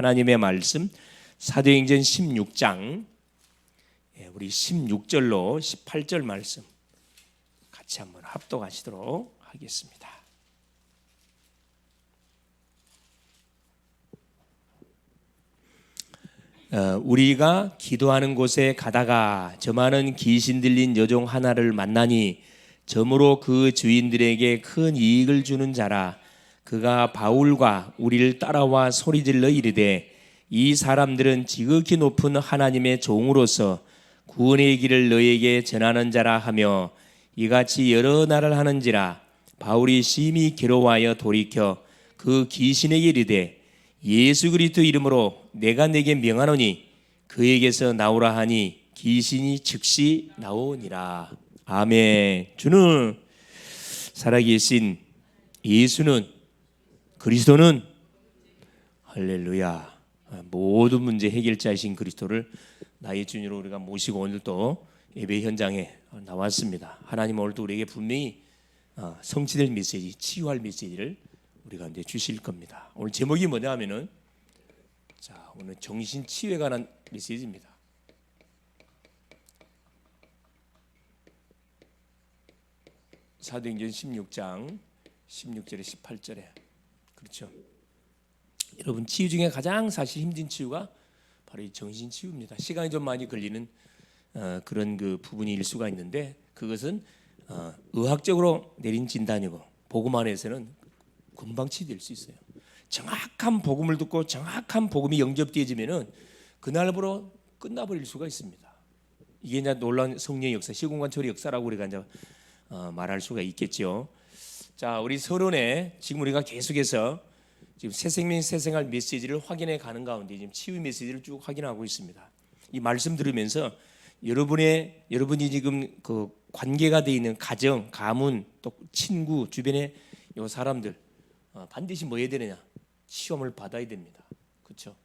하나님의 말씀 사도행전 16장 우리 16절로 18절 말씀 같이 한번 합독하시도록 하겠습니다. 우리가 기도하는 곳에 가다가 저 많은 귀신 들린 여종 하나를 만나니 점으로 그 주인들에게 큰 이익을 주는 자라. 그가 바울과 우리를 따라와 소리질러 이르되 이 사람들은 지극히 높은 하나님의 종으로서 구원의 길을 너에게 전하는 자라 하며 이같이 여러 날을 하는지라. 바울이 심히 괴로워하여 돌이켜 그 귀신에게 이르되 예수 그리스도 이름으로 내가 내게 명하노니 그에게서 나오라 하니 귀신이 즉시 나오니라. 아멘. 주는 살아계신 예수는 그리스도는 할렐루야. 모든 문제 해결자이신 그리스도를 나의 주님으로 우리가 모시고 오늘 또 예배 현장에 나왔습니다. 하나님 오늘도 우리에게 분명히 성취될 메시지, 치유할 메시지를 우리가 이제 주실 겁니다. 오늘 제목이 뭐냐 하면은 오늘 정신 치유에 관한 메시지입니다. 사도행전 16장 16절에 18절에 그렇죠. 여러분 치유 중에 가장 사실 힘든 치유가 바로 이 정신 치유입니다. 시간이 좀 많이 걸리는 그런 그 부분일 수가 있는데 그것은 의학적으로 내린 진단이고 복음 안에서는 금방 치유될 수 있어요. 정확한 복음을 듣고 정확한 복음이 영접되어지면은 그날부로 끝나버릴 수가 있습니다. 이게 이제 놀라운 성령의 역사, 시공간처리 역사라고 우리가 이제 말할 수가 있겠죠. 자, 우리 서론에 지금 우리가 계속해서 지금 새생명 새생활 메시지를 확인해 가는 가운데 지금 치유 메시지를 쭉 확인하고 있습니다. 이 말씀 들으면서 여러분이 지금 그 관계가 되어 있는 가정, 가문, 또 친구, 주변의 요 사람들 반드시 뭐 해야 되느냐? 시험을 받아야 됩니다. 그렇죠?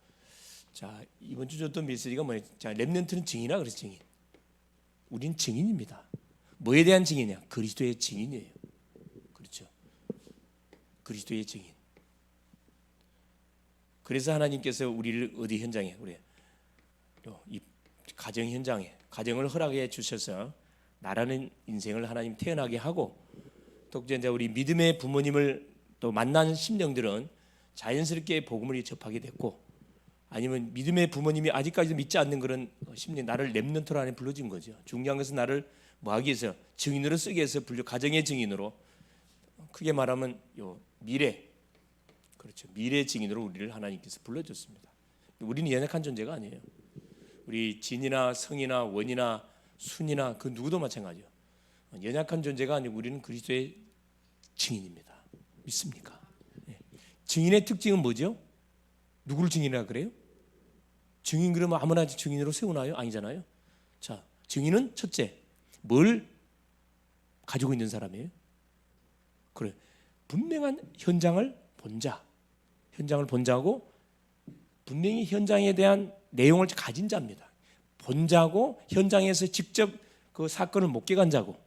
자, 이번 주 줬던 메시지가 뭐예요? 자, 렘넌트는 증인이라 그래서 증인. 우리는 증인입니다. 뭐에 대한 증인이냐? 그리스도의 증인이에요. 그렇죠? 그리스도의 증인. 그래서 하나님께서 우리를 어디 현장에, 우리 이 가정 현장에 가정을 허락해 주셔서 나라는 인생을 하나님 태어나게 하고 또 이제 우리 믿음의 부모님을 또 만난 심령들은 자연스럽게 복음을 접하게 됐고 아니면 믿음의 부모님이 아직까지도 믿지 않는 그런 심령 나를 렘넌트로 안에 불러준 거죠. 중요한 것은 나를 뭐하기 위해서 증인으로 쓰기 위해서 가정의 증인으로 크게 말하면 요 미래 그렇죠. 미래 증인으로 우리를 하나님께서 불러줬습니다. 우리는 연약한 존재가 아니에요. 우리 진이나 성이나 원이나 순이나 그 누구도 마찬가지예요. 연약한 존재가 아니고 우리는 그리스도의 증인입니다. 믿습니까? 네. 증인의 특징은 뭐죠? 누구를 증인이라 그래요? 증인 그러면 아무나 증인으로 세우나요? 아니잖아요. 자, 증인은 첫째 뭘 가지고 있는 사람이에요? 그래, 분명한 현장을 본 자, 현장을 본 자고 분명히 현장에 대한 내용을 가진 자입니다. 본 자고 현장에서 직접 그 사건을 목격한 자고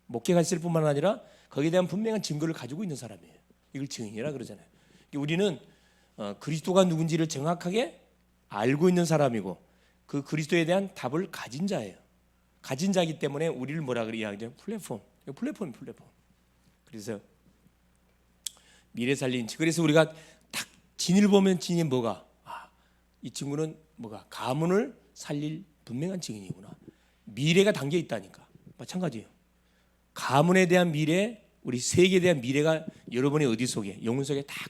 목격했을 뿐만 아니라 거기에 대한 분명한 증거를 가지고 있는 사람이에요. 이걸 증인이라 그러잖아요. 우리는 그리스도가 누군지를 정확하게 알고 있는 사람이고 그 그리스도에 대한 답을 가진 자예요. 가진 자이기 때문에 우리를 뭐라 그래야 하죠? 플랫폼. 그래서 미래 살린 그래서 우리가 딱 진을 보면 진이 뭐가 이 친구는 뭐가 가문을 살릴 분명한 증인이구나. 미래가 담겨 있다니까. 마찬가지예요. 가문에 대한 미래, 우리 세계에 대한 미래가 여러분의 어디 속에 영혼 속에 딱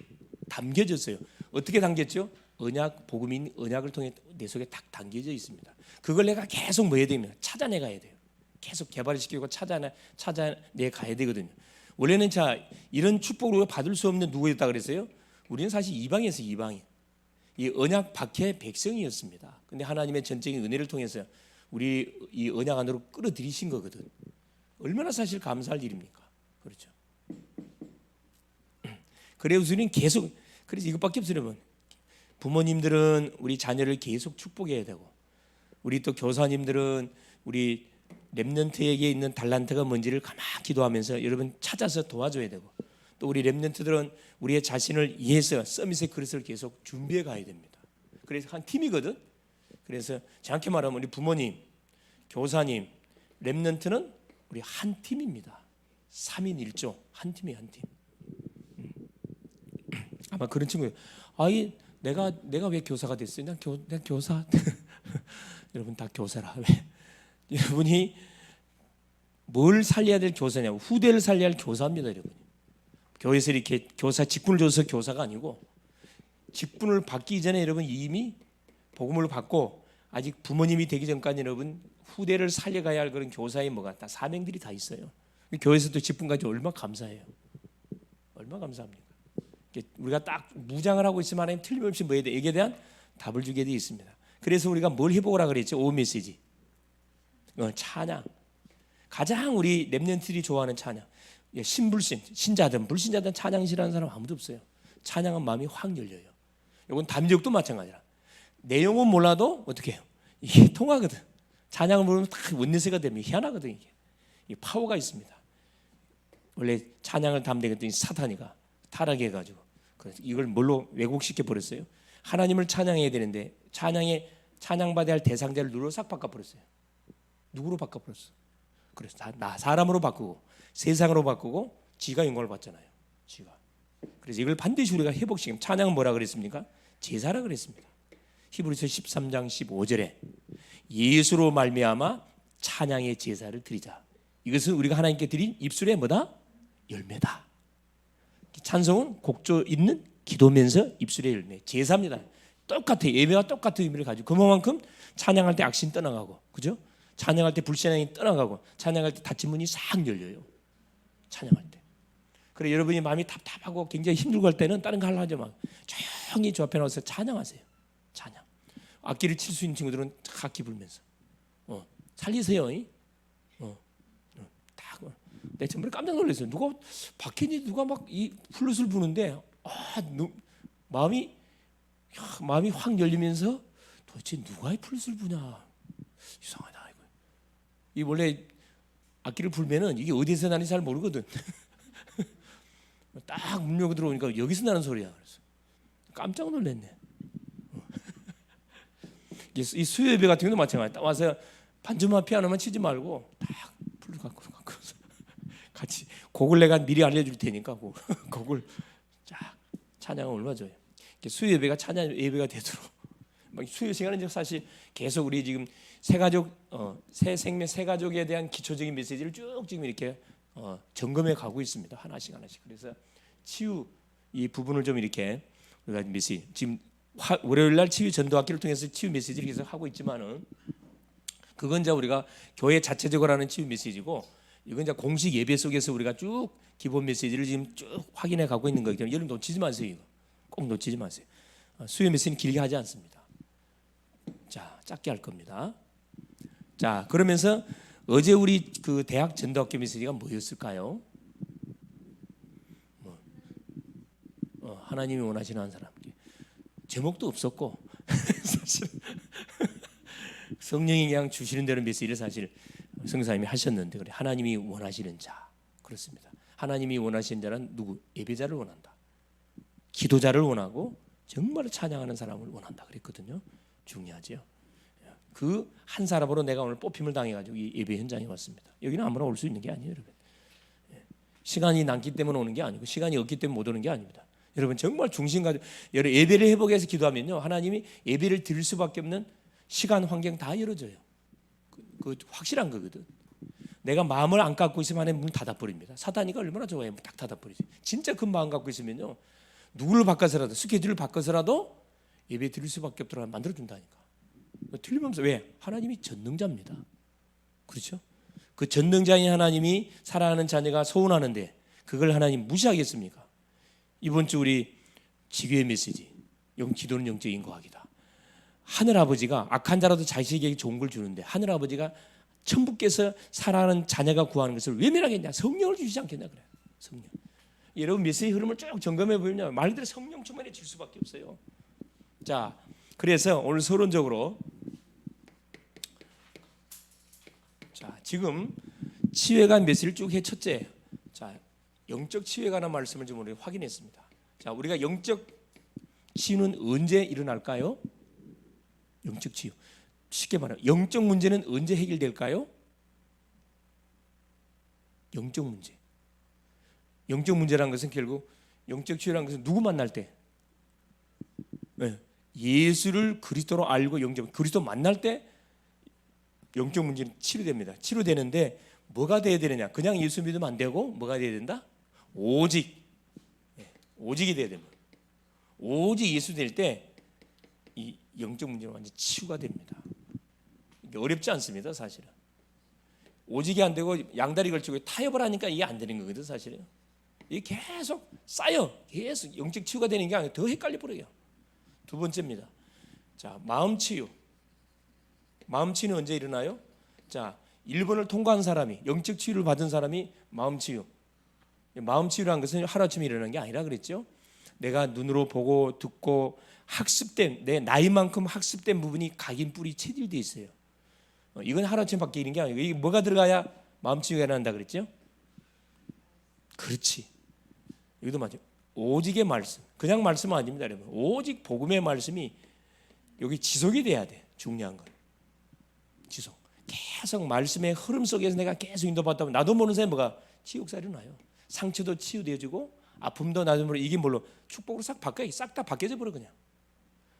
담겨졌어요. 어떻게 담겼죠? 언약, 복음인 언약을 통해 내 속에 딱 담겨져 있습니다. 그걸 내가 계속 뭐 해야 됩니까? 찾아내 가야 돼요. 계속 개발시키고 찾아내 가야 되거든요. 원래는 자 이런 축복을 받을 수 없는 누구였다 그랬어요? 우리는 사실 이방에서 이방인. 이 언약 밖의 백성이었습니다. 근데 하나님의 전적인 은혜를 통해서 우리 이 언약 안으로 끌어들이신 거거든. 얼마나 사실 감사할 일입니까? 그렇죠. 그래서 우리는 계속 그래서 이것밖에 없으려면 부모님들은 우리 자녀를 계속 축복해야 되고 우리 또 교사님들은 우리 렘넌트에게 있는 달란트가 뭔지를 가만히 기도하면서 여러분 찾아서 도와줘야 되고 또 우리 렘넌트들은 우리의 자신을 위해서 서밋의 그릇을 계속 준비해 가야 됩니다. 그래서 한 팀이거든. 그래서 정확히 말하면 우리 부모님, 교사님, 렘넌트는 우리 한 팀입니다. 3인 1조 한 팀이에요, 한 팀. 아마 그런 친구, 아이 내가 왜 교사가 됐어요? 난 교사. 여러분 다 교사라. 왜? 여러분이 뭘 살려야 될 교사냐고, 후대를 살려야 할 교사입니다, 여러분. 교회에서 이렇게 교사 직분을 줘서 교사가 아니고, 직분을 받기 전에 여러분 이미 복음을 받고 아직 부모님이 되기 전까지 여러분 후대를 살려가야 할 그런 교사의 뭐가 다 사명들이 다 있어요. 교회에서도 직분 가지고 얼마나 감사해요. 얼마나 감사합니까? 우리가 딱 무장을 하고 있으면 하나님 틀림없이 뭐에 대해 여기에 대한 답을 주게 되어 있습니다. 그래서 우리가 뭘 해보라 그랬죠? 오후 메시지 찬양. 가장 우리 렘넌트들이 좋아하는 찬양. 신불신, 신자든 불신자든 찬양 싫어하는 사람 아무도 없어요. 찬양은 마음이 확 열려요. 이건 담력도 마찬가지라. 내용은 몰라도 어떻게 해요? 이게 통하거든. 찬양을 부르면 딱 원내세가 됩니다. 희한하거든 이게. 이 파워가 있습니다. 원래 찬양을 담대했더니 사탄이가 타락해가지고 그래서 이걸 뭘로 왜곡시켜 버렸어요? 하나님을 찬양해야 되는데 찬양받아야 할 대상자를 누구로 싹 바꿔버렸어요. 누구로 바꿔버렸어? 그래서 나 사람으로 바꾸고 세상으로 바꾸고 지가 영광을 받잖아요. 지가. 그래서 이걸 반드시 우리가 회복시키면 찬양은 뭐라 그랬습니까? 제사라 그랬습니다. 히브리서 13장 15절에 예수로 말미암아 찬양의 제사를 드리자. 이것은 우리가 하나님께 드린 입술의 뭐다? 열매다. 찬송은 곡조 있는 기도면서 입술의 열매, 제사입니다. 똑같아요. 예배와 똑같은 의미를 가지고 그만큼 찬양할 때 악신 떠나가고, 그죠? 찬양할 때 불신앙이 떠나가고, 찬양할 때 닫힌 문이 싹 열려요. 찬양할 때. 그래 여러분이 마음이 답답하고 굉장히 힘들고 할 때는 다른 거 하려 하지 마. 조용히 주 앞에 나와서 찬양하세요. 찬양. 악기를 칠 수 있는 친구들은 악기 불면서 살리세요. 내 정말 깜짝 놀랐어요. 누가 박현이 누가 막 이 플룻을 부는데 마음이 확 열리면서 도대체 누가 이 플룻을 부냐, 이상하다 이거. 이 원래 악기를 불면은 이게 어디서 나는지 잘 모르거든. 딱 문 열고 들어오니까 여기서 나는 소리야. 그래서 깜짝 놀랐네. 이 수요 예배 같은 경우도 마찬가지야. 딱 와서 반주만 피아노만 치지 말고 딱 플룻 갖고 같이 곡을 내가 미리 알려줄 테니까 곡을 쫙 찬양을 올려줘요. 수요 예배가 찬양 예배가 되도록 수요 시간은 사실 계속 우리 지금 새 생명 새 가족에 대한 기초적인 메시지를 쭉 지금 이렇게 점검해 가고 있습니다. 하나씩. 그래서 치유 이 부분을 좀 이렇게 우리가 메시지 지금 월요일 날 치유 전도학기를 통해서 치유 메시지를 계속 하고 있지만은 그건 이제 우리가 교회 자체적으로 하는 치유 메시지고, 이건 이제 공식 예배 속에서 우리가 쭉 기본 메시지를 지금 쭉 확인해 가고 있는 거기 때문에 여러분 놓치지 마세요. 이거 꼭 놓치지 마세요. 수요 메시지는 길게 하지 않습니다. 자, 짧게 할 겁니다. 자, 그러면서 어제 우리 그 대학 전도학교 메시지가 뭐였을까요? 하나님이 원하시는 한 사람. 제목도 없었고 사실 성령이 그냥 주시는 대로 메시지를 사실 성사님이 하셨는데, 그래 하나님이 원하시는 자, 그렇습니다. 하나님이 원하시는 자는 누구? 예배자를 원한다. 기도자를 원하고 정말 찬양하는 사람을 원한다 그랬거든요. 중요하죠. 그 한 사람으로 내가 오늘 뽑힘을 당해가지고 이 예배 현장에 왔습니다. 여기는 아무나 올 수 있는 게 아니에요, 여러분. 시간이 남기 때문에 오는 게 아니고 시간이 없기 때문에 못 오는 게 아닙니다. 여러분 정말 중심 가지고 여러분 예배를 회복해서 기도하면요, 하나님이 예배를 드릴 수밖에 없는 시간 환경 다 열어줘요. 그 확실한 거거든. 내가 마음을 안 갖고 있으면 하나님 문 닫아버립니다. 사단이가 얼마나 좋아해요. 딱 닫아버리지. 진짜 그 마음 갖고 있으면요, 누구를 바꿔서라도 스케줄을 바꿔서라도 예배 드릴 수밖에 없도록 만들어준다니까. 틀림없어. 왜? 하나님이 전능자입니다. 그렇죠? 그 전능자인 하나님이 사랑하는 자녀가 소원하는데 그걸 하나님 무시하겠습니까? 이번 주 우리 지교의 메시지, 기도는 영적인 거하기다. 하늘아버지가 악한 자라도 자식에게 좋은 걸 주는데 하늘아버지가 천부께서 사랑하는 자녀가 구하는 것을 외면하겠냐? 성령을 주시지 않겠냐? 그래. 성령. 여러분 메시지 흐름을 쭉 점검해 보면 말 그대로 성령 충만해질 수밖에 없어요. 자, 그래서 오늘 서론적으로 자, 지금 치유에 관한 메시지를 쭉 해. 첫째, 자, 영적 치유에 관한 말씀을 좀 우리가 확인했습니다. 자, 우리가 영적 치유는 언제 일어날까요? 영적 치유. 쉽게 말하면 영적 문제는 언제 해결될까요? 영적 문제. 영적 문제라는 것은 결국 영적 치유라는 것은 누구 만날 때? 네. 예수를 그리스도로 알고 그리스도 만날 때 영적 문제는 치료됩니다. 치료되는데 뭐가 돼야 되느냐? 그냥 예수 믿으면 안 되고 뭐가 돼야 된다? 오직이 돼야 됩니다. 오직 예수 될 때 이 영적 문제는 완전 치유가 됩니다. 이게 어렵지 않습니다, 사실은. 오직이 안 되고 양다리 걸치고 타협을 하니까 이게 안 되는 거거든, 사실은. 이게 계속 쌓여, 계속 영적 치유가 되는 게 아니라 더 헷갈려 버려요. 두 번째입니다. 자, 마음 치유. 마음 치유는 언제 일어나요? 자, 1번을 통과한 사람이, 영적 치유를 받은 사람이 마음 치유. 마음 치유라는 것은 하루아침에 일어나는 게 아니라 그랬죠. 내가 눈으로 보고 듣고 학습된, 내 나이만큼 학습된 부분이 각인 뿌리 체질되어 있어요. 이건 하루아침에 바뀌는 게 아니고 이게 뭐가 들어가야 마음 치유가 일어난다 그랬죠? 그렇지. 이것도 맞죠. 오직의 말씀. 그냥 말씀은 아닙니다, 여러분. 오직 복음의 말씀이 여기 지속이 돼야 돼. 중요한 건. 지속. 계속 말씀의 흐름 속에서 내가 계속 인도받다 보면 나도 모르는 사이에 뭐가 치유가 일어나요. 상처도 치유되어지고 아픔도 나도 모르게 이게 뭘로 축복으로 싹 바뀌어. 싹 다 바뀌어져 버려 그냥.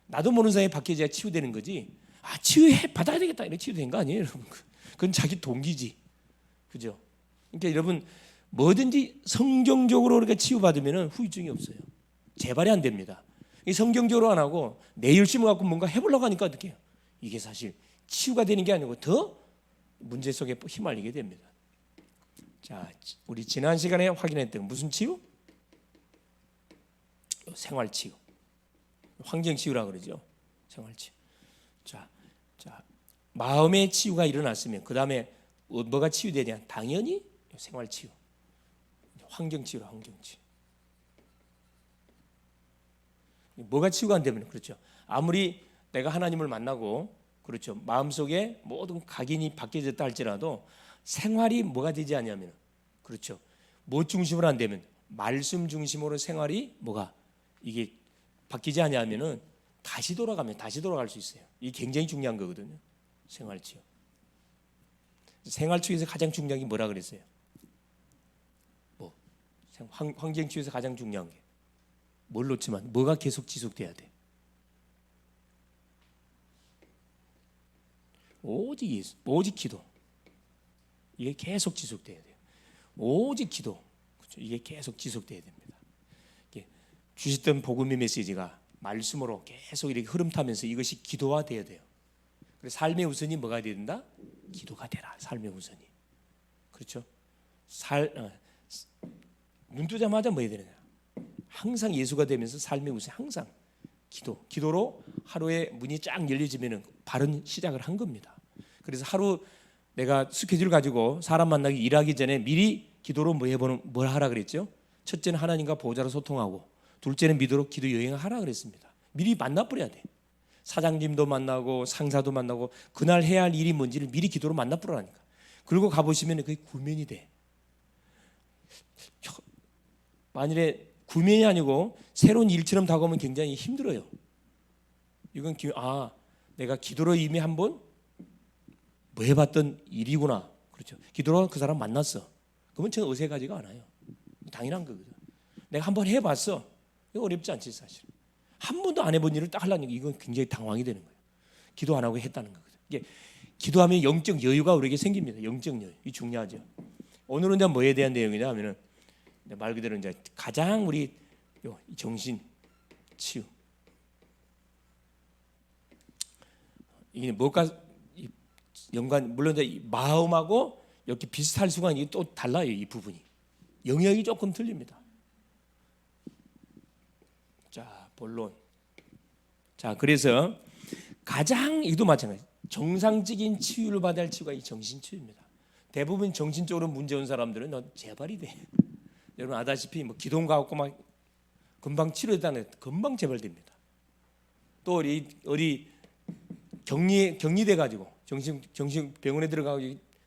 나도 모르는 사이에 바뀌어져야 치유되는 거지. 아, 치유해 받아야 되겠다. 이렇게 치유된 거 아니에요, 여러분. 그건 자기 동기지. 그죠? 그러니까 여러분 뭐든지 성경적으로 우리가 치유받으면 후유증이 없어요. 재발이 안 됩니다. 성경적으로 안 하고 내 열심을 갖고 뭔가 해보려고 하니까 어떻게 해요? 이게 사실 치유가 되는 게 아니고 더 문제 속에 휘말리게 됩니다. 자, 우리 지난 시간에 확인했던 무슨 치유? 생활 치유. 환경 치유라고 그러죠. 생활 치유. 자, 마음의 치유가 일어났으면 그 다음에 뭐가 치유되냐? 당연히 생활 치유. 환경 치유라 환경 치유. 뭐가 치유가 안 되면 그렇죠. 아무리 내가 하나님을 만나고 그렇죠. 마음속에 모든 각인이 바뀌어졌다 할지라도 생활이 뭐가 되지 않냐면 그렇죠. 뭐 중심으로 안 되면 말씀 중심으로 생활이 뭐가 이게 바뀌지 않냐면은 다시 돌아갈 수 있어요. 이게 굉장히 중요한 거거든요. 생활 치유. 생활 치유에서 가장 중요한 게 뭐라 그랬어요? 환경 치유에서 가장 중요한 게 뭘 놓지만 뭐가 계속 지속돼야 돼? 오직 예수, 오직 기도. 이게 계속 지속돼야 돼요. 오직 기도. 그렇죠? 이게 계속 지속돼야 됩니다. 주셨던 복음의 메시지가 말씀으로 계속 이렇게 흐름 타면서 이것이 기도화돼야 돼요. 그래서 삶의 우선이 뭐가 돼야 된다? 기도가 되라. 삶의 우선이. 그렇죠? 눈 뜨자마자 뭐 해야 되느냐? 항상 예수가 되면서 삶의 우선 항상 기도로 하루에 문이 쫙 열려지면은 바른 시작을 한 겁니다. 그래서 하루 내가 스케줄 가지고 사람 만나기 일하기 전에 미리 기도로 뭘 하라 그랬죠? 첫째는 하나님과 보호자로 소통하고 둘째는 믿음으로 기도 여행을 하라 그랬습니다. 미리 만나버려야 돼. 사장님도 만나고 상사도 만나고 그날 해야 할 일이 뭔지를 미리 기도로 만나버리라니까. 그리고 가보시면 그게 구면이 돼. 만일에 구면이 아니고 새로운 일처럼 다가오면 굉장히 힘들어요. 이건 내가 기도로 이미 한번 뭐 해봤던 일이구나. 그렇죠. 기도로 그 사람 만났어. 그러면 저는 어색하지가 않아요. 당연한 거거든. 내가 한번 해봤어. 이거 어렵지 않지 사실. 한 번도 안 해본 일을 딱 하려니까 이건 굉장히 당황이 되는 거예요. 기도 안 하고 했다는 거거든. 이게 기도하면 영적 여유가 우리에게 생깁니다. 영적 여유. 이 중요하죠. 오늘은 이제 뭐에 대한 내용이냐 하면은 말 그대로 이제 가장 우리 정신 치유. 이게 뭐가 연관 물론 이제 마음하고 이렇게 비슷할 수가 있는데 또 달라요. 이 부분이 영역이 조금 틀립니다. 자, 본론. 자, 그래서 가장 이도 마찬가지. 정상적인 치유를 받아야 할 치유가 이 정신 치유입니다. 대부분 정신적으로 문제 온 사람들은 재발이 돼. 여러분 아다시피 뭐 기도원 가고 막 금방 치료됐다는 금방 재발됩니다. 또 어디 격리돼 가지고 정신병원에 들어가고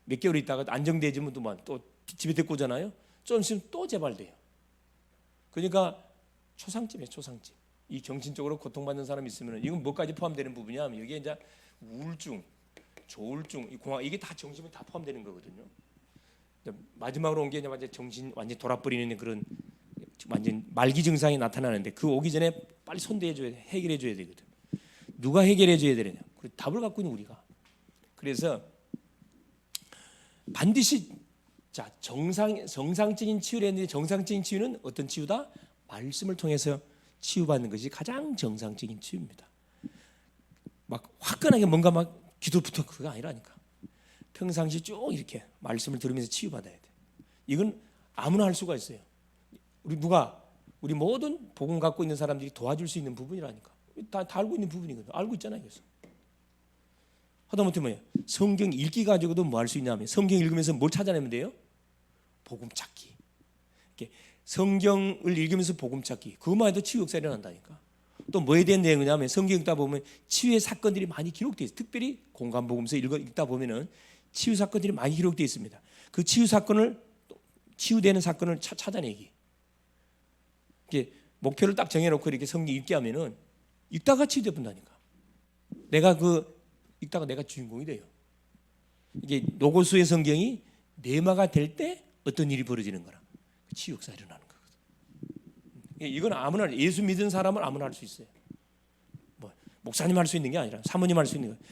몇 개월 있다가 안정되지면 또 집에 데리고 오잖아요. 좀 있으면 또 재발돼요. 그러니까 초상집이에요. 초상집. 이 정신적으로 고통받는 사람이 있으면 이건 뭐까지 포함되는 부분이냐면 여기에 이제 우울증, 조울증, 공황 이게 다 정신이 다 포함되는 거거든요. 마지막으로 온 게 이제 완전 정신 완전 돌아버리는 그런 완전 말기 증상이 나타나는데 그 오기 전에 빨리 손대줘야 돼, 해결해줘야 되거든. 누가 해결해줘야 되느냐? 답을 갖고 있는 우리가. 그래서 반드시 자 정상적인 치유를 했는데 정상적인 치유는 어떤 치유다? 말씀을 통해서 치유받는 것이 가장 정상적인 치유입니다. 막 화끈하게 뭔가 막 기도부터 그거 아니라니까. 평상시 쭉 이렇게 말씀을 들으면서 치유받아야 돼. 이건 아무나 할 수가 있어요. 우리 모든 복음 갖고 있는 사람들이 도와줄 수 있는 부분이라니까. 다 알고 있는 부분이거든. 알고 있잖아요. 그래서 하다못해 뭐야? 성경 읽기 가지고도 뭐 할 수 있냐면 성경 읽으면서 뭘 찾아내면 돼요? 복음 찾기. 이렇게 성경을 읽으면서 복음 찾기. 그것만 해도 치유 역사가 일어난다니까. 또 뭐에 대한 내용이냐면 성경 읽다 보면 치유의 사건들이 많이 기록되어 있어요. 특별히 공간복음서 읽다 보면은 치유 사건들이 많이 기록되어 있습니다. 그 치유 사건을 치유되는 사건을 찾아내기. 이게 목표를 딱 정해놓고 이렇게 성경 읽게 하면은 읽다가 치유돼 본다니까. 내가 읽다가 내가 주인공이 돼요. 이게 로고스의 성경이 내마가 될 때 어떤 일이 벌어지는 거라. 치유 역사가 일어나는 거거든. 이건 아무나 예수 믿은 사람은 아무나 할 수 있어요. 뭐 목사님 할 수 있는 게 아니라 사모님 할 수 있는 거예요.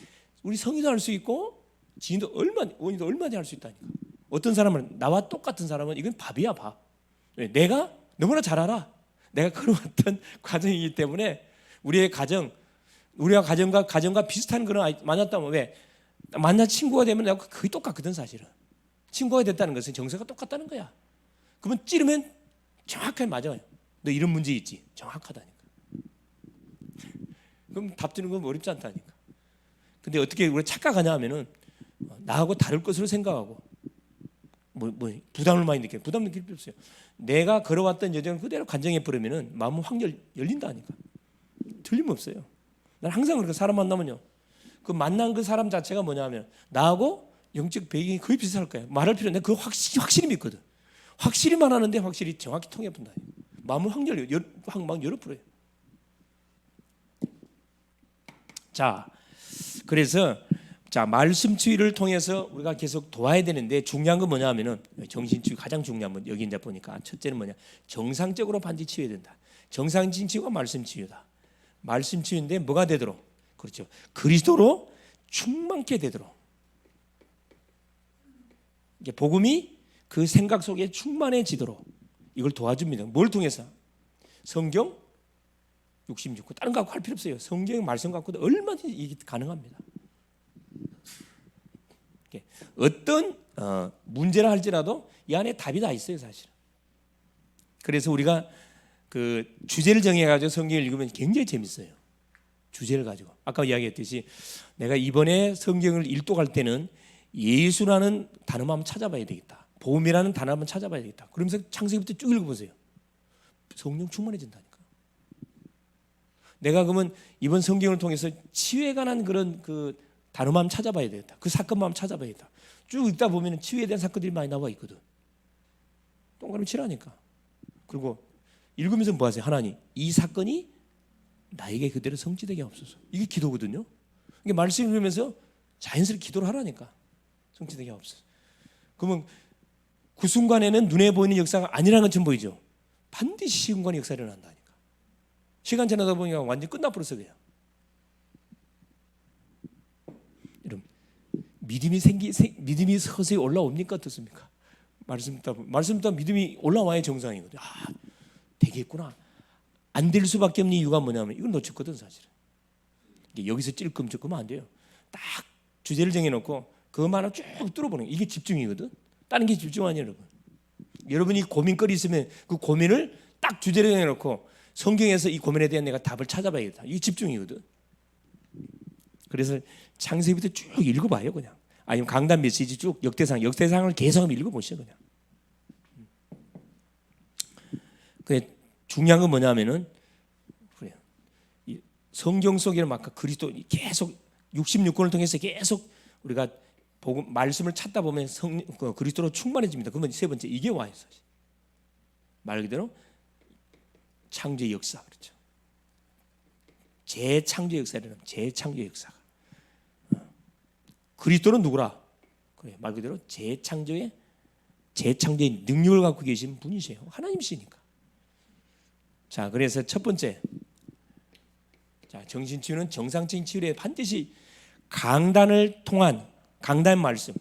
우리 성의도 할 수 있고 지인도 원인도 얼마든지 할 수 있다니까. 어떤 사람은 나와 똑같은 사람은 이건 밥이야 밥. 내가 너무나 잘 알아. 내가 걸어왔던 과정이기 때문에 우리가 가정과 비슷한 그런 아이 만났다면 왜 만나 친구가 되면 내가 거의 똑같거든 사실은. 친구가 됐다는 것은 정서가 똑같다는 거야. 그러면 찌르면 정확하게 맞아요. 너 이런 문제 있지? 정확하다니까. 그럼 답 주는 건 어렵지 않다니까. 근데 어떻게 우리가 착각하냐 하면은 나하고 다를 것으로 생각하고 뭐 부담을 많이 느껴요. 부담 느낄 필요 없어요. 내가 걸어왔던 여정을 그대로 간증해 버리면은 마음은 확 열린다니까. 틀림없어요. 난 항상 그렇게 사람 만나면요. 그 만난 그 사람 자체가 뭐냐면 나하고 영적 배경이 거의 비슷할 거예요. 말할 필요 없는데 그거 확실히 믿거든. 확실히 말하는데 확실히 정확히 통해 본다. 마음을 확 열려, 막 열어버려요. 자, 그래서 말씀 치유를 통해서 우리가 계속 도와야 되는데 중요한 건 뭐냐면은 정신 치유 가장 중요한 건 여기 이제 보니까 첫째는 뭐냐? 정상적으로 반드시 치유해야 된다. 정상적인 치유가 말씀 치유다. 말씀 치유인데 뭐가 되도록? 그렇죠. 그리스도로 충만케 되도록. 이게 복음이 그 생각 속에 충만해지도록 이걸 도와줍니다. 뭘 통해서? 성경 66권 다른 거 갖고 할 필요 없어요. 성경 말씀 갖고도 얼마든지 이게 가능합니다. 어떤 문제라 할지라도 이 안에 답이 다 있어요, 사실. 그래서 우리가 그 주제를 정해가지고 성경을 읽으면 굉장히 재밌어요. 주제를 가지고 아까 이야기했듯이 내가 이번에 성경을 읽독할 때는 예수라는 단어만 한번 찾아봐야 되겠다. 복음이라는 단어 한번 찾아봐야 되겠다. 그러면서 창세기부터 쭉 읽어보세요. 성령 충만해진다니까. 내가 그러면 이번 성경을 통해서 치유에 관한 그런 그 단어만 한번 찾아봐야 되겠다. 그 사건만 한번 찾아봐야겠다. 쭉 읽다 보면 치유에 대한 사건들이 많이 나와 있거든. 동그라미 치라니까. 그리고 읽으면서 뭐 하세요? 하나님, 이 사건이 나에게 그대로 성취되게 하옵소서. 이게 기도거든요. 이게 말씀 읽으면서 자연스럽게 기도를 하라니까. 성취되게 하옵소서. 그러면 그 순간에는 눈에 보이는 역사가 아니라는 것처럼 보이죠. 반드시 시간의 역사가 일어난다니까. 시간 지나다 보니까 완전히 끝나버려서 그래요. 여러분, 믿음이 서서히 올라옵니까? 어떻습니까? 말씀 듣다 믿음이 올라와야 정상이거든요. 아, 되겠구나. 안 될 수밖에 없는 이유가 뭐냐면 이걸 놓쳤거든 사실은. 여기서 찔끔찔끔 안 돼요. 딱 주제를 정해놓고 그것만을 쭉 뚫어보는 거. 이게 집중이거든. 다른 게 집중 아니에요, 여러분. 여러분이 고민거리 있으면 그 고민을 딱 주제를 정해놓고 성경에서 이 고민에 대한 내가 답을 찾아봐야겠다. 이게 집중이거든. 그래서 창세기부터 쭉 읽어봐요, 그냥. 아니면 강단 메시지 쭉 역대상을 계속 읽어보시죠, 그냥. 근데 중요한 건 뭐냐면은 그래요. 성경 속에는 막 그리스도 계속 66권을 통해서 계속 우리가 복음 말씀을 찾다 보면 그리스도로 충만해집니다. 그러면 세 번째 이게 와요, 사실. 말 그대로 창조의 역사, 그렇죠. 재창조 역사를 일어납니다. 재창조 역사가. 그리스도는 누구라? 그래, 말 그대로 재창조의 능력을 갖고 계신 분이세요. 하나님이시니까. 자, 그래서 첫 번째, 자, 정신치유는 정상적인 치유에 반드시 강단을 통한 강단 말씀,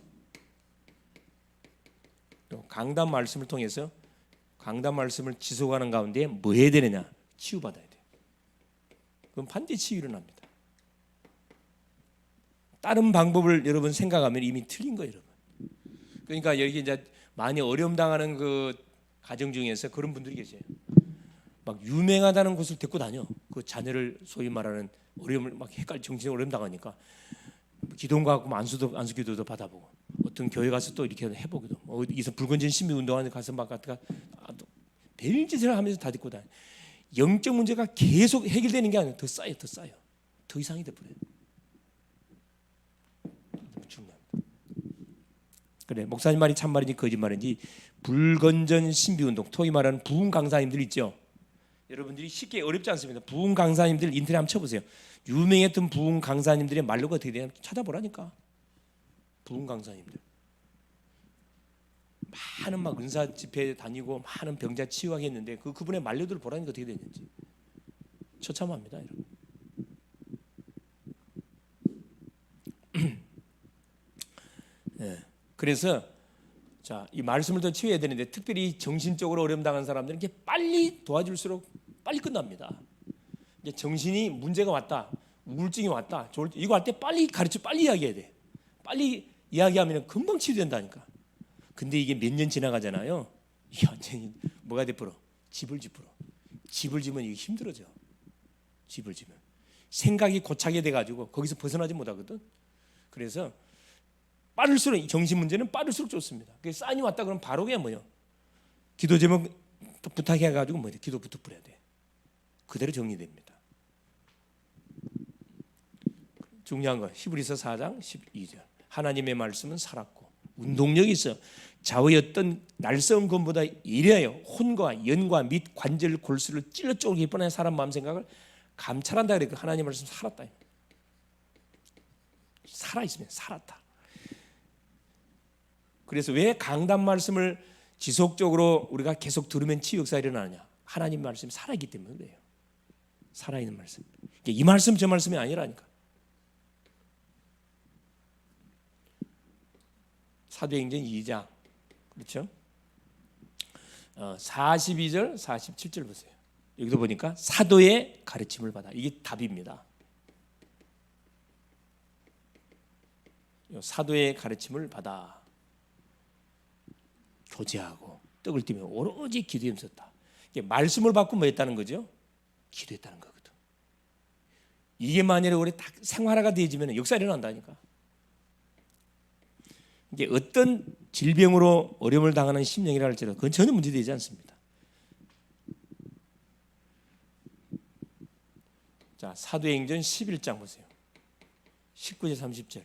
강단 말씀을 통해서 강단 말씀을 지속하는 가운데 뭐 해야 되느냐? 치유받아야 돼요. 그럼 반드시 치유 일어납니다. 다른 방법을 여러분 생각하면 이미 틀린 거예요, 여러분. 그러니까 여기 이제 많이 어려움 당하는 그 가정 중에서 그런 분들이 계세요. 막 유명하다는 곳을 데리고 다녀. 그 자녀를 소위 말하는 어려움을 막 헷갈려 정신에 어려움 당하니까 기도가 갖고 안수 기도도 받아보고 어떤 교회 가서 또 이렇게 해보기도. 어디서 불건전 신비 운동하는 가서 막 별짓을 하면서 다 데리고 다녀. 영적 문제가 계속 해결되는 게 아니라 더 쌓여. 더 이상이 돼버려요. 그래, 목사님 말이 참말인지 거짓말인지 불건전 신비운동, 소위 말하는 부흥 강사님들 있죠. 여러분들이 쉽게 어렵지 않습니다. 부흥 강사님들 인터넷 한번 쳐보세요. 유명했던 부흥 강사님들의 말로가 어떻게 되냐 찾아보라니까. 부흥 강사님들 많은 막 은사 집회 다니고 많은 병자 치유하게 했는데 그분의 말로들 보라니까 어떻게 됐는지 처참합니다, 여러분. 네. 그래서 자, 이 말씀을 더 치유해야 되는데 특별히 정신적으로 어려움 당한 사람들은 이렇게 빨리 도와줄수록 빨리 끝납니다. 이제 정신이 문제가 왔다, 우울증이 왔다, 이거 할 때 빨리 가르쳐, 빨리 이야기해야 돼. 빨리 이야기하면 금방 치유된다니까. 근데 이게 몇 년 지나가잖아요. 이게 완전히 뭐가 돼버려? 집을 지면 이게 힘들어져. 집을 지면 생각이 고착이 돼가지고 거기서 벗어나지 못하거든. 그래서 빠를수록 정신 문제는 빠를수록 좋습니다. 사인이 왔다 그러면 바로 그냥 뭐요? 기도 제목 부탁해가지고 뭐 기도 부탁 뿌려야 돼. 그대로 정리됩니다. 중요한 거 히브리서 4장 12절. 하나님의 말씀은 살았고 운동력이 있어 좌우의 어떤 날쌘 검보다 예리하여 혼과 연과 및 관절 골수를 찔러 쪼개기 뻔한 사람 마음 생각을 감찰한다 그러니까 하나님의 말씀 살았다. 살아있으면 살았다. 그래서 왜 강단 말씀을 지속적으로 우리가 계속 들으면 치유 역사가 일어나느냐? 하나님 말씀이 살아있기 때문에 그래요. 살아있는 말씀. 이 말씀 저 말씀이 아니라니까. 사도행전 2장 그렇죠? 42절 47절 보세요. 여기도 보니까 사도의 가르침을 받아. 이게 답입니다. 사도의 가르침을 받아 교제하고 떡을 띠며 오로지 기도에 힘썼다. 말씀을 받고 뭐 했다는 거죠? 기도했다는 거거든. 이게 만약에 우리 딱 생활화가 되어지면 역사 일어난다니까. 이게 어떤 질병으로 어려움을 당하는 심령이라 할지라도 그건 전혀 문제되지 않습니다. 자, 사도행전 11장 보세요. 19절 30절.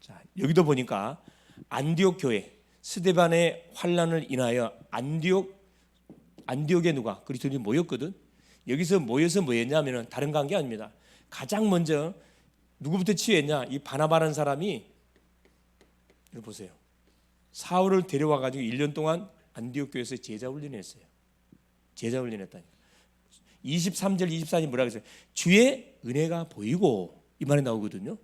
자, 여기도 보니까 안디옥 교회 스데반의 환난을 인하여 안디옥에 누가 그리스도인이 모였거든. 여기서 모여서 뭐 했냐면은 다른 관계 아닙니다. 가장 먼저 누구부터 치유했냐? 이 바나바라는 사람이 이거 보세요. 사울을 데려와 가지고 1년 동안 안디옥 교회에서 제자 훈련했어요. 제자 훈련했다니까. 23절 24절 뭐라 그랬어요? 주의 은혜가 보이고 이 말이 나오거든요.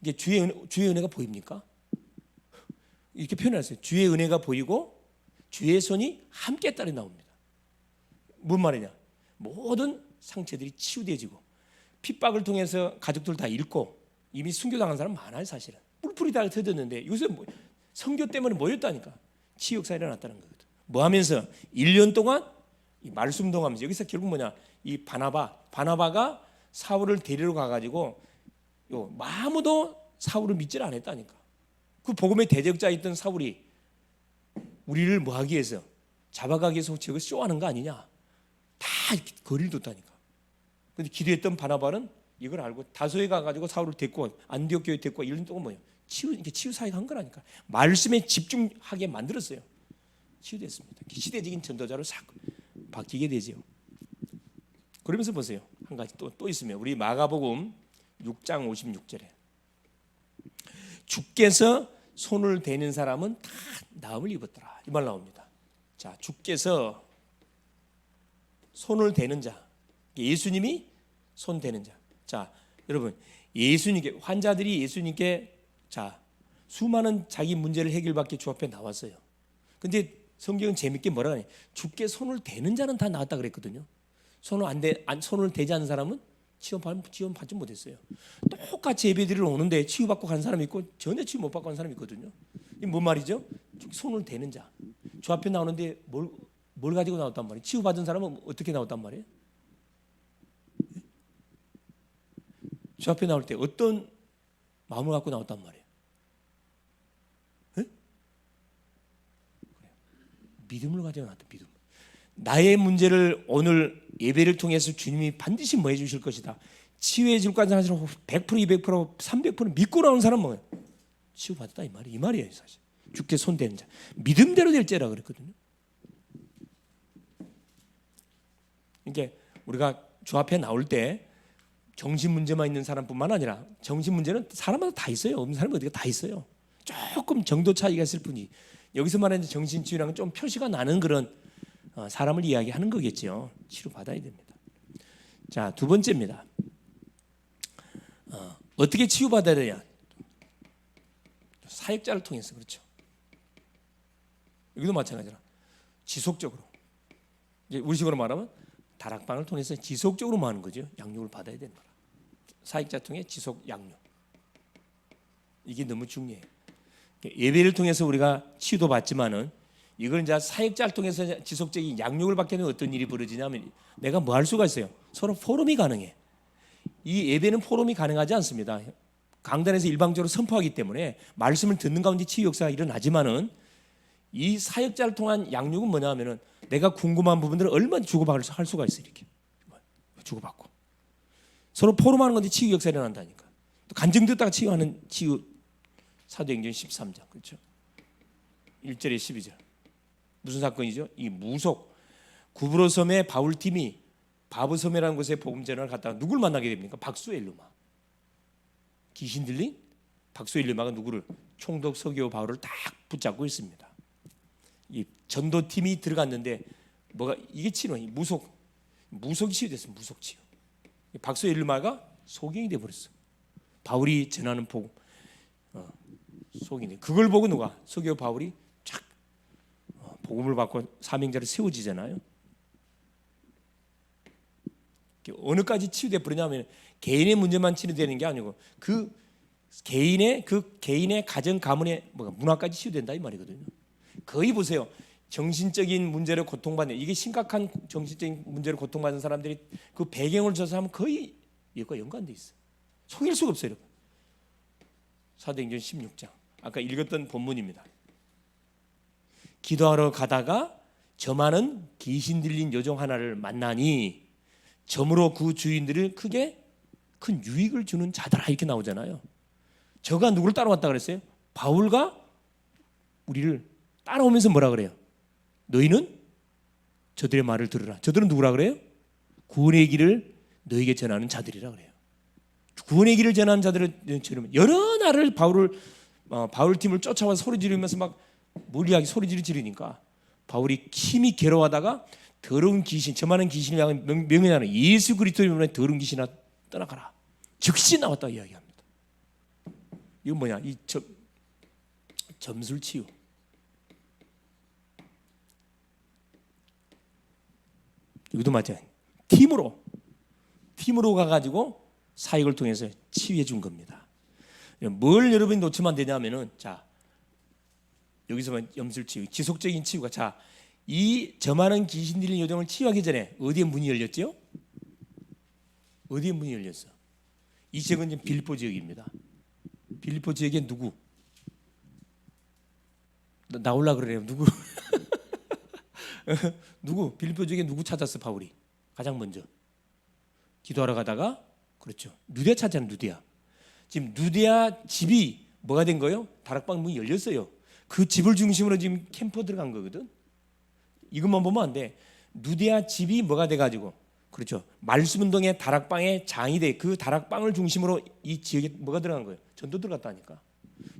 이게 주의 은혜가 보입니까? 이렇게 표현했어요. 주의 은혜가 보이고 주의 손이 함께 했다니 나옵니다. 뭔 말이냐? 모든 상처들이 치유되어지고 핍박을 통해서 가족들 다 잃고 이미 순교당한 사람 많아요. 사실은 뿔뿔이 다 터졌는데 요새 선교 때문에 모였다니까. 치유 역사가 일어났다는 거거든. 뭐 하면서 1년 동안 이 말씀동하면서 여기서 결국 뭐냐? 이 바나바가 사울을 데리러 가가지고 아무도 사울을 믿질 않았다니까. 그 복음의 대적자였던 사울이 우리를 뭐 하기 위해서 잡아가기 위해서 저거 쇼하는 거 아니냐? 다 거리를 뒀다니까. 근데 기도했던 바나바는 이걸 알고 다소에 가가지고 사울을 데리고 안디옥 교회 데리고 1년 동안 뭐예요? 치유 사역을 한 거라니까. 말씀에 집중하게 만들었어요. 치유됐습니다. 시대적인 전도자로 싹 바뀌게 되죠. 그러면서 보세요. 한 가지 또 있으면 우리 마가복음 6장 56절에 주께서 손을 대는 사람은 다 나음을 입었더라 이 말 나옵니다. 자, 주께서 손을 대는 자, 예수님이 손 대는 자. 자, 여러분 예수님께 환자들이 예수님께 자 수많은 자기 문제를 해결받기 주 앞에 나왔어요. 근데 성경은 재밌게 뭐라 하냐? 주께 손을 대는 자는 다 나왔다 그랬거든요. 손을 대지 않는 사람은 치유받지 못했어요. 똑같이 예배드리러 오는데 치유받고 간 사람이 있고 전혀 치유 못 받고 간 사람이 있거든요. 이게 뭔 말이죠? 손을 대는 자. 주 앞에 나오는데 뭘 가지고 나왔단 말이에요? 치유받은 사람은 어떻게 나왔단 말이에요? 주 앞에 나올 때 어떤 마음을 갖고 나왔단 말이에요? 네? 믿음을 가지고 나왔다. 믿음. 나의 문제를 오늘 예배를 통해서 주님이 반드시 뭐 해주실 것이다. 치유해 줄 것이다. 100%, 200%, 300% 믿고 나온 사람은 뭐예요? 치유받았다 이 말이에요. 사실 주께 손대는 자 믿음대로 될지라 그랬거든요. 그러니까 우리가 주 앞에 나올 때 정신 문제만 있는 사람뿐만 아니라 정신 문제는 사람마다 다 있어요. 없는 사람은 어디가 다 있어요. 조금 정도 차이가 있을 뿐이 여기서 말하는 정신치유랑은 좀 표시가 나는 그런 사람을 이야기하는 거겠죠. 치료받아야 됩니다. 자, 두 번째입니다. 어떻게 치유받아야 되냐? 사역자를 통해서 그렇죠. 여기도 마찬가지라 지속적으로 우리식으로 말하면 다락방을 통해서 지속적으로 뭐 하는 거죠? 양육을 받아야 되는 거라. 사역자 통해 지속 양육. 이게 너무 중요해요. 예배를 통해서 우리가 치유도 받지만은 이걸 이제 사역자를 통해서 지속적인 양육을 받게 되면 어떤 일이 벌어지냐면 내가 뭐 할 수가 있어요. 서로 포럼이 가능해. 이 예배는 포럼이 가능하지 않습니다. 강단에서 일방적으로 선포하기 때문에 말씀을 듣는 가운데 치유 역사가 일어나지만은 이 사역자를 통한 양육은 뭐냐면은 내가 궁금한 부분들을 얼마나 주고받을 할 수가 있어요. 이렇게 주고받고 서로 포럼하는 건데 치유 역사가 일어난다니까. 또 간증 듣다가 치유하는 치유 사도행전 13장 그렇죠. 1절에 12절 무슨 사건이죠? 이 무속 구브로섬의 바울팀이 바브섬이라는 곳에 복음 전환을 갔다가 누굴 만나게 됩니까? 박수엘루마. 귀신 들린 박수엘루마가 누구를 총독 서기오 바울을 딱 붙잡고 있습니다. 이 전도팀이 들어갔는데 뭐가 이게 치료니 무속이 치유됐어. 무속 치유. 박수엘루마가 소경이 돼 버렸어. 바울이 전하는 복음 속이네. 그걸 보고 누가 서기오 바울이 쫙 복음을 받고 사명자로 세워지잖아요. 어느까지 치유돼 버리냐면 개인의 문제만 치유되는 게 아니고 그 개인의 가정 가문의 문화까지 치유된다 이 말이거든요. 거의 보세요. 정신적인 문제로 고통받는 이게 심각한 정신적인 문제로 고통받는 사람들이 그 배경을 조사하면 거의 이것과 연관돼 있어요. 속일 수가 없어요. 사도행전 16장 아까 읽었던 본문입니다. 기도하러 가다가 점하는 귀신 들린 여종 하나를 만나니 점으로 그 주인들을 크게 큰 유익을 주는 자들아 이렇게 나오잖아요. 저가 누구를 따라왔다 그랬어요? 바울과 우리를 따라오면서 뭐라 그래요? 너희는 저들의 말을 들으라. 저들은 누구라 그래요? 구원의 길을 너에게 전하는 자들이라 그래요. 구원의 길을 전하는 자들을 처럼 여러 날을 바울 팀을 쫓아와서 소리 지르면서 막 무리하게 소리 지르니까 바울이 힘이 괴로워하다가 더러운 귀신, 저만한 귀신을 향해 명령하는 예수 그리스도의 이름으로 더러운 귀신아 떠나가라. 즉시 나왔다 이야기합니다. 이건 뭐냐? 이 점술 치유. 여기도 마찬가지. 팀으로 가가지고 사역을 통해서 치유해 준 겁니다. 뭘 여러분이 놓치면 안 되냐면은 자 여기서 염술 치유, 지속적인 치유가 자 이 저만한 귀신 들린 여종을 치유하기 전에 어디에 문이 열렸죠? 어디에 문이 열렸어? 이 지역은 빌립보 지역입니다. 빌립보 지역에 누구? 나올라 그래요. 누구? 누구? 빌립보 지역에 누구 찾았어? 바울이 가장 먼저 기도하러 가다가 그렇죠. 누디아 찾잖아. 누디아. 지금 누디아 집이 뭐가 된 거예요? 다락방 문이 열렸어요. 그 집을 중심으로 지금 캠프 들어간 거거든. 이것만 보면 안 돼. 누디아 집이 뭐가 돼가지고 그렇죠. 말씀 운동의 다락방의 장이 돼. 그 다락방을 중심으로 이 지역에 뭐가 들어간 거예요? 전도 들어갔다니까.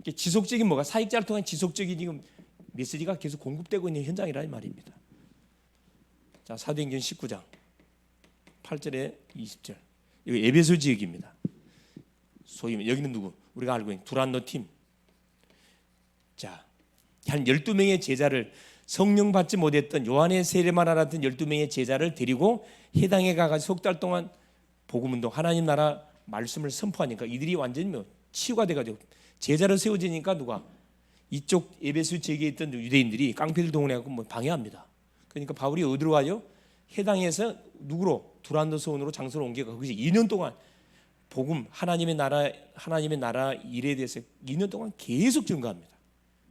이게 지속적인 뭐가 사역자를 통한 지속적인 지금 메시지가 계속 공급되고 있는 현장이라는 말입니다. 자, 사도행전 19장 8절에 20절. 이거 에베소 지역입니다. 소위 여기는 누구? 우리가 알고 있는 두란노 팀. 자, 한 12명의 제자를 성령 받지 못했던 요한의 세례만 알았던 12명의 제자를 데리고 해당에 가가지고 석 달 동안 복음운동 하나님 나라 말씀을 선포하니까 이들이 완전히 치유가 돼가지고 제자로 세워지니까 누가 이쪽 에베소 지역에 있던 유대인들이 깡패들 동원해갖고 방해합니다. 그러니까 바울이 어디로 가요? 해당에서 누구로? 두란노 소원으로 장소를 옮겨가 거기서 2년 동안 복음 하나님의 나라 일에 대해서 2년 동안 계속 증거합니다.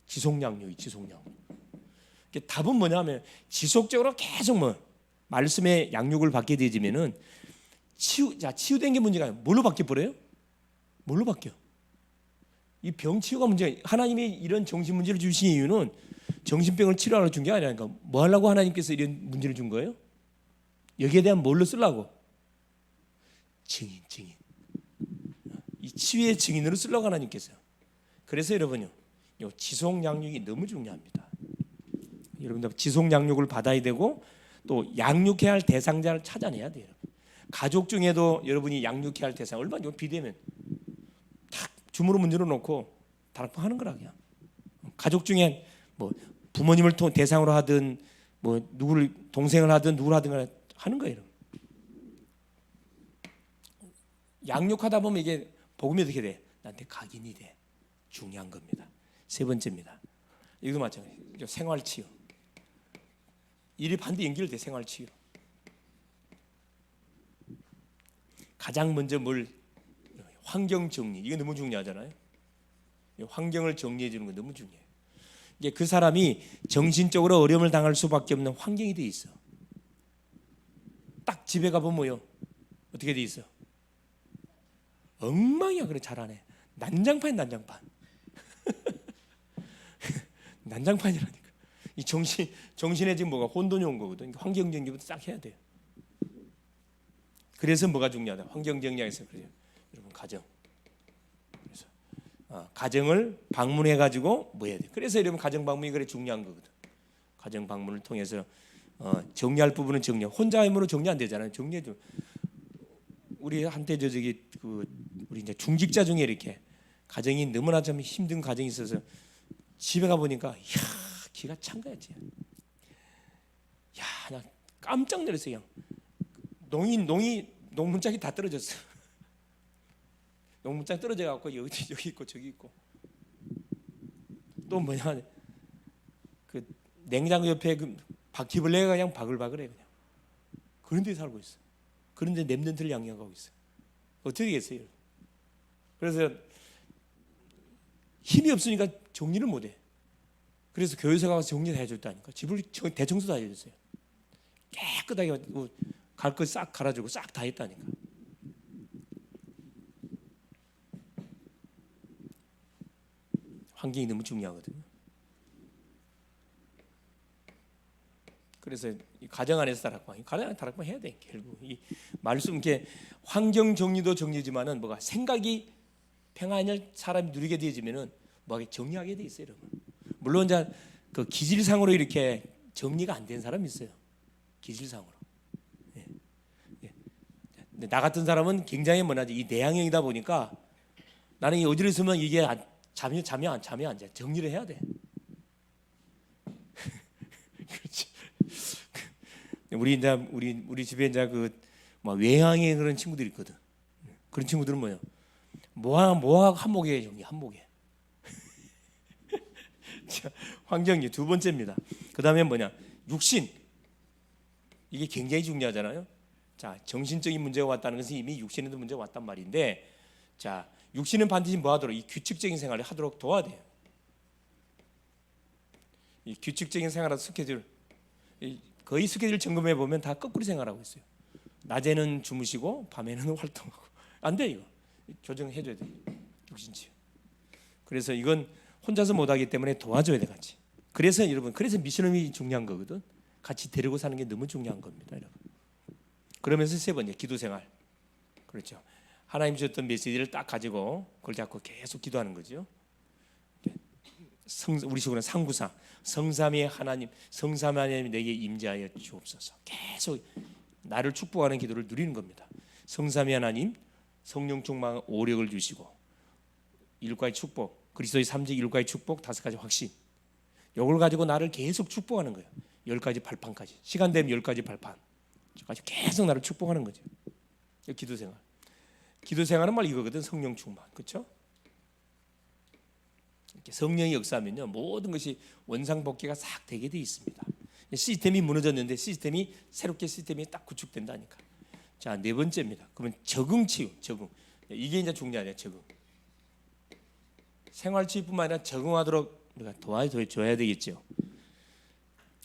지속량력이 지속량. 답은 뭐냐면 지속적으로 계속 말씀의 양육을 받게 되지면은 치유된 게 문제가 아니에요. 뭘로 바뀌어 버려요? 뭘로 바뀌어? 이 병 치유가 문제가. 하나님이 이런 정신 문제를 주신 이유는 정신병을 치료하러 준 게 아니라니까. 뭐 하려고 하나님께서 이런 문제를 준 거예요? 여기에 대한 뭘로 쓰려고? 증인. 이 치유의 증인으로 쓰려고 하나님께서요. 그래서 여러분요, 지속 양육이 너무 중요합니다. 여러분들 지속 양육을 받아야 되고 또 양육해야 할 대상자를 찾아내야 돼요. 가족 중에도 여러분이 양육해야 할 대상 얼마나 비대면 탁 주무로 문제로 놓고 다락방 하는 거라 그냥. 가족 중에 뭐 부모님을 대상으로 하든 뭐 누구를 동생을 하든 누구를 하든 간에 하는 거예요. 양육하다 보면 이게 복음이 어떻게 돼? 나한테 각인이 돼. 중요한 겁니다. 세 번째입니다. 이것도 마찬가지예요. 생활치유. 일이 반대 연결돼. 생활치유. 가장 먼저 환경정리. 이게 너무 중요하잖아요. 환경을 정리해 주는 거 너무 중요해요. 이게 그 사람이 정신적으로 어려움을 당할 수밖에 없는 환경이 돼 있어. 딱 집에 가보면 뭐요? 어떻게 돼 있어? 엉망이야. 그래 잘 안 해. 난장판이 난장판. 난장판이라니까. 이 정신에 지금 뭐가 혼돈이 온 거거든. 환경 정리부터 싹 해야 돼요. 그래서 뭐가 중요하다? 환경 정리에서 그래요. 여러분 가정. 그래서 가정을 방문해 가지고 뭐 해야 돼? 그래서 여러분 가정 방문이 그래 중요한 거거든. 가정 방문을 통해서 정리할 부분은 정리. 혼자 힘으로 정리 안 되잖아요. 정리해 줘. 우리 한때 우리 이제 중직자 중에 이렇게 가정이 너무나 좀 힘든 가정이 있어서 집에 가 보니까 기가 찬 거였지. 나 깜짝 놀랐어요. 농문짝이 다 떨어졌어. 농문짝 떨어져 갖고 여기 있고 저기 있고. 또 뭐냐? 그 냉장고 옆에 그 바퀴벌레가 그냥 바글바글해 그냥. 그런 데 살고 있어. 그런데 랩런트를 양육하고 있어. 어떻게 되겠어요? 그래서 힘이 없으니까 정리를 못해. 그래서 교회에서 가서 정리를 해줬다니까. 집을 대청소 다 해줬어요. 깨끗하게 갈 거 싹 갈아주고 싹 다 했다니까. 환경이 너무 중요하거든요. 그래서 가정 안에서 다락방 해야 돼. 결국 이 말씀 이렇게 환경 정리도 정리지만은 뭐가 생각이 평안을 사람이 누리게 되어지면은 뭐가 정리하게 돼 있어요, 여러분. 물론 이제 그 기질상으로 이렇게 정리가 안 된 사람이 있어요. 기질상으로. 근데 나 같은 사람은 굉장히 이 내향형이다 보니까 나는 이 어디를 있으면 이게 잠이 안 자. 정리를 해야 돼. 그렇지. 우리 집에 이제 외향의 그런 친구들이 있거든. 그런 친구들은 뭐예요? 뭐하고 한목에 정리, 한목에. 자, 환경이 두 번째입니다. 그 다음에 뭐냐? 육신. 이게 굉장히 중요하잖아요. 자, 정신적인 문제가 왔다는 것은 이미 육신에도 문제가 왔단 말인데, 자, 육신은 반드시 뭐 하도록? 이 규칙적인 생활을 하도록 도와야 돼요. 이 규칙적인 생활 스케줄, 거의 스케줄 점검해 보면 다 거꾸로 생활하고 있어요. 낮에는 주무시고 밤에는 활동하고. 안 돼 이거. 조정해 줘야 돼. 육신치유. 그래서 이건 혼자서 못하기 때문에 도와줘야 돼 같이. 그래서 여러분, 그래서 미션홈이 중요한 거거든. 같이 데리고 사는 게 너무 중요한 겁니다, 여러분. 그러면서 세 번째 기도 생활. 그렇죠. 하나님 주셨던 메시지를 딱 가지고 그걸 잡고 계속 기도하는 거죠. 우리 식으로는 상구사, 성삼위의 하나님, 성삼위 하나님 내게 임재하여 주옵소서. 계속 나를 축복하는 기도를 누리는 겁니다. 성삼위 하나님, 성령 충만 오력을 주시고, 일과의 축복, 그리스도의 삼직 일과의 축복, 5가지 확신. 이걸 가지고 나를 계속 축복하는 거예요. 10가지 발판까지. 시간 되면 10가지 발판. 가지고 계속 나를 축복하는 거죠. 기도 생활. 기도 생활은 말 이거거든. 성령 충만. 그렇죠? 성령이 역사하면요, 모든 것이 원상복귀가 싹 되게 돼 있습니다. 시스템이 무너졌는데 시스템이 새롭게 시스템이 딱 구축된다니까. 자, 네 번째입니다. 그러면 적응 치유, 적응. 이게 이제 중요하네요. 적응. 생활 치유뿐만 아니라 적응하도록 우리가 도와줘야 되겠죠.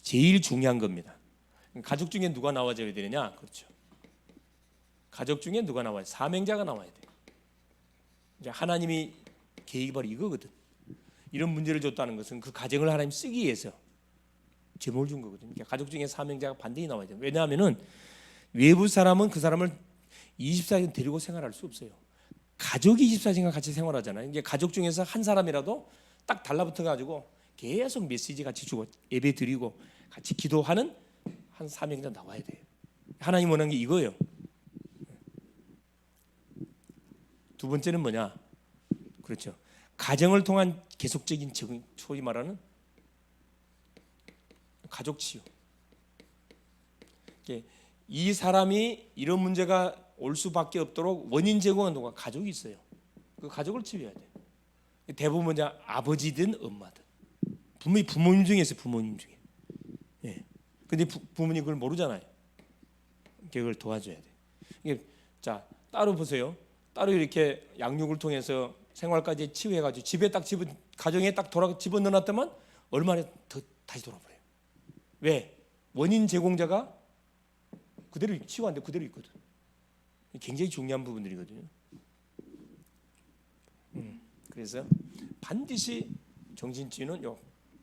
제일 중요한 겁니다. 가족 중에 누가 나와줘야 되느냐? 그렇죠. 가족 중에 누가 나와야 돼? 사명자가 나와야 돼. 이제 하나님이 계획이 바로 이거거든. 이런 문제를 줬다는 것은 그 가정을 하나님 쓰기 위해서 제목을 준 거거든요. 그러니까 가족 중에 사명자가 반드시 나와야 돼요. 왜냐하면은 외부 사람은 그 사람을 24시간 데리고 생활할 수 없어요. 가족이 24시간 같이 생활하잖아요. 이게 가족 중에서 한 사람이라도 딱 달라붙어 가지고 계속 메시지 같이 주고 예배 드리고 같이 기도하는 한 사명자 나와야 돼요. 하나님 원하는 게 이거예요. 두 번째는 뭐냐? 그렇죠. 가정을 통한 계속적인 적응, 소위 말하는 가족 치유. 이 사람이 이런 문제가 올 수밖에 없도록 원인 제공하는 동안 가족이 있어요. 그 가족을 치유해야 돼. 대부분 뭐냐? 아버지든 엄마든. 분명히 부모님 중에 있어요. 부모님 중에. 예. 근데 부모님 그걸 모르잖아요. 그걸 도와줘야 돼. 이게 자, 따로 보세요. 따로 이렇게 양육을 통해서 생활까지 치유해가지고 집에 딱 가정에 딱 집어 넣어놨다면 얼마나 더 다시 돌아버려요. 왜? 원인 제공자가 그대로 치유하는데 그대로 있거든. 굉장히 중요한 부분들이거든요. 그래서 반드시 정신치유는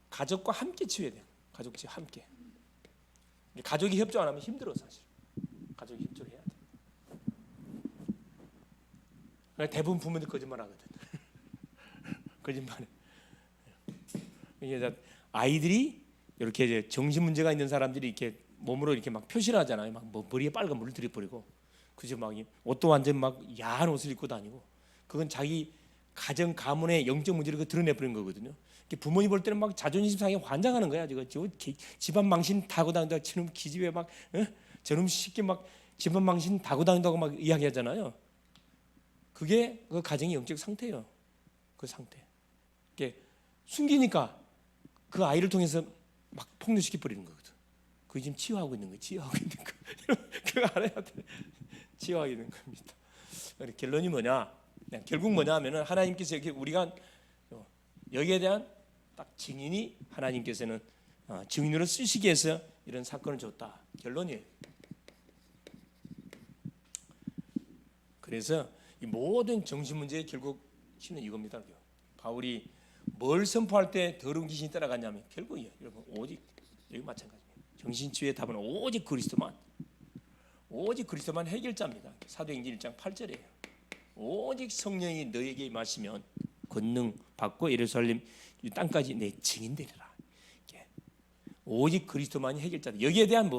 가족과 함께 치유해야 돼요. 가족 치유 함께. 가족이 협조 안 하면 힘들어 사실. 가족이 협조를 해야 돼. 대부분 부모들 거짓말하거든. 거짓말해. 이게 아이들이 이렇게 이제 정신 문제가 있는 사람들이 이렇게 몸으로 이렇게 막 표시를 하잖아요. 막 뭐 머리에 빨간 물을 들이버리고, 그죠? 막 옷도 완전 막 야한 옷을 입고 다니고, 그건 자기 가정 가문의 영적 문제를 드러내버린 거거든요. 부모님 볼 때는 막 자존심 상해 환장하는 거야. 저 집안 망신 타고 다닌다고, 저놈 기집애 막 저놈 쉽게 막 집안 망신 타고 다닌다고 막 이야기하잖아요. 그게 그 가정의 영적 상태예요. 그 상태. 이게 숨기니까 그 아이를 통해서 막 폭로시켜 버리는 거거든. 그게 지금 치유하고 있는 거예요. 치유하고 있는 거. 그거 알아야 돼. 치유하고 있는 겁니다. 결론이 뭐냐? 결국 뭐냐 하면은 하나님께서 이렇게 우리가 여기에 대한 딱 증인이 하나님께서는 증인으로 쓰시기 위해서 이런 사건을 줬다. 결론이에요. 그래서 이 모든 정신 문제의 결국 신은 이겁니다. 바울이 뭘 선포할 때 더러운 귀신이 따라갔냐면 결국이에요. 여러분 오직 여기 마찬가지입니다. 정신치유의 답은 오직 그리스도만 해결자입니다. 사도행전 1장 8절이에요. 오직 성령이 너에게 임하시면 권능 받고 예루살렘 이 땅까지 내 증인되리라. 오직 그리스도만이 해결자다. 여기에 대한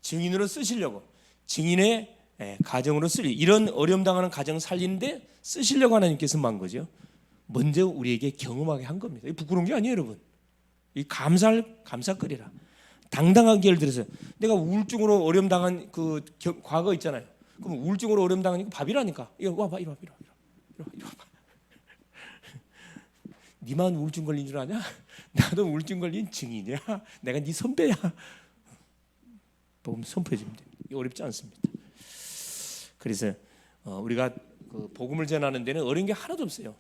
증인으로 쓰시려고, 증인의 가정으로 이런 어려움 당하는 가정 살리는데 쓰시려고 하나님께서 만 거죠. 먼저 우리에게 경험하게 한 겁니다. 이 부끄러운 게 아니에요, 여러분. 이 감사거리라. 당당하게 예를 들어서 내가 우울증으로 어려움 당한 그 과거 있잖아요. 그럼 우울증으로 어려움 당하니까 밥이라니까. 이거 와봐, 이리 와봐. 니만 우울증 걸린 줄 아냐? 나도 우울증 걸린 증인이야. 내가 네 선배야. 복음 선포해주면 됩니다. 이게 어렵지 않습니다. 그래서 우리가 그 복음을 전하는 데는 어려운 게 하나도 없어요.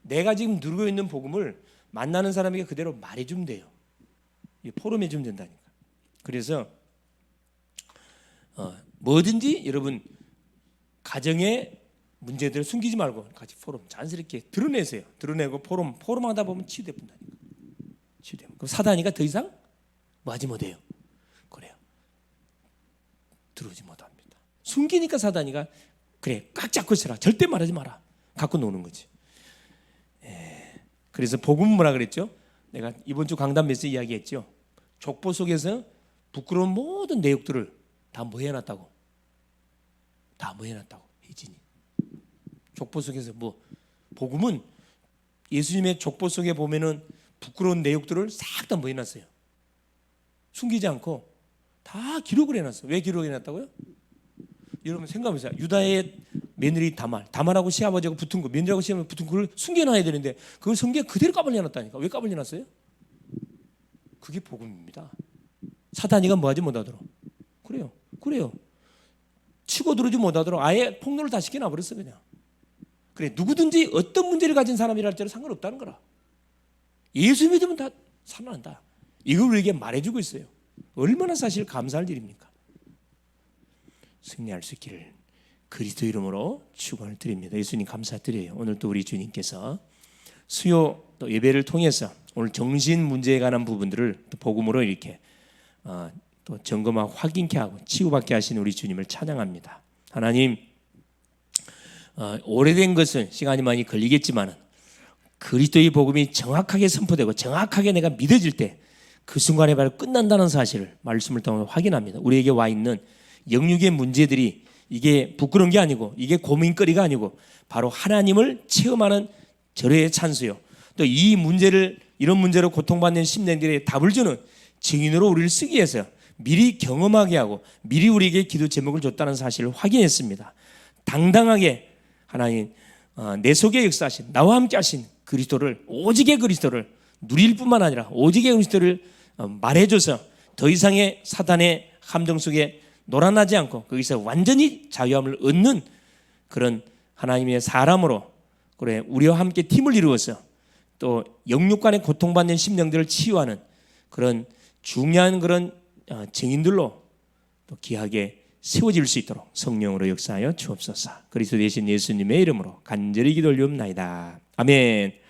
내가 지금 누르고 있는 복음을 만나는 사람에게 그대로 말해주면 돼요. 포럼해주면 된다니까. 그래서 뭐든지 여러분 가정의 문제들을 숨기지 말고 같이 포럼 자연스럽게 드러내세요. 드러내고 포럼하다 보면 치유돼 본다니까. 치유돼. 그럼 사단이가 더 이상 뭐 하지 못해요. 그래요. 들어오지 못합니다. 숨기니까 사단이가 그래 꽉 잡고 있어라, 절대 말하지 마라, 갖고 노는 거지. 그래서 복음은 뭐라 그랬죠? 내가 이번 주 강단에서 이야기했죠. 족보 속에서 부끄러운 모든 내용들을 다 뭐 해놨다고? 다 뭐 해놨다고? 혜진이 족보 속에서 뭐, 복음은 예수님의 족보 속에 보면은 부끄러운 내용들을 싹 다 뭐 해놨어요. 숨기지 않고 다 기록을 해놨어요. 왜 기록을 해놨다고요? 여러분 생각해보세요. 유다의 며느리 다말하고 시아버지하고 붙은 거, 며느리하고 시아버지 붙은 그걸 숨겨놔야 되는데 그걸 성경에 그대로 까발려놨다니까. 왜 까발려놨어요? 그게 복음입니다. 사단이가 뭐하지 못하도록. 그래요. 치고 들어오지 못하도록 아예 폭로를 다 시켜놔버렸어 그냥. 그래, 누구든지 어떤 문제를 가진 사람이라 할지라도 상관없다는 거라. 예수 믿으면 다 살아난다. 이걸 우리에게 말해주고 있어요. 얼마나 사실 감사할 일입니까? 승리할 수 있기를 그리스도 이름으로 축원을 드립니다. 예수님 감사드려요. 오늘 또 우리 주님께서 수요 또 예배를 통해서 오늘 정신 문제에 관한 부분들을 또 복음으로 이렇게 또 점검하고 확인케 하고 치유받게 하신 우리 주님을 찬양합니다. 하나님, 오래된 것은 시간이 많이 걸리겠지만 그리스도의 복음이 정확하게 선포되고 정확하게 내가 믿어질 때 그 순간에 바로 끝난다는 사실을 말씀을 통해 확인합니다. 우리에게 와 있는 영육의 문제들이 이게 부끄러운 게 아니고 이게 고민거리가 아니고 바로 하나님을 체험하는 절호의 찬수요, 또 이 문제를 이런 문제로 고통받는 심령들의 답을 주는 증인으로 우리를 쓰기 위해서 미리 경험하게 하고 미리 우리에게 기도 제목을 줬다는 사실을 확인했습니다. 당당하게 하나님 내 속에 역사하신 나와 함께 하신 그리스도를, 오직의 그리스도를 누릴 뿐만 아니라 오직의 그리스도를 말해줘서 더 이상의 사단의 함정 속에 놀아나지 않고 거기서 완전히 자유함을 얻는 그런 하나님의 사람으로, 그래 우리와 함께 팀을 이루어서 또 영육 간의 고통받는 심령들을 치유하는 그런 중요한 그런 증인들로 또 귀하게 세워질 수 있도록 성령으로 역사하여 주옵소서. 그리스도 되신 예수님의 이름으로 간절히 기도 올리옵나이다. 아멘.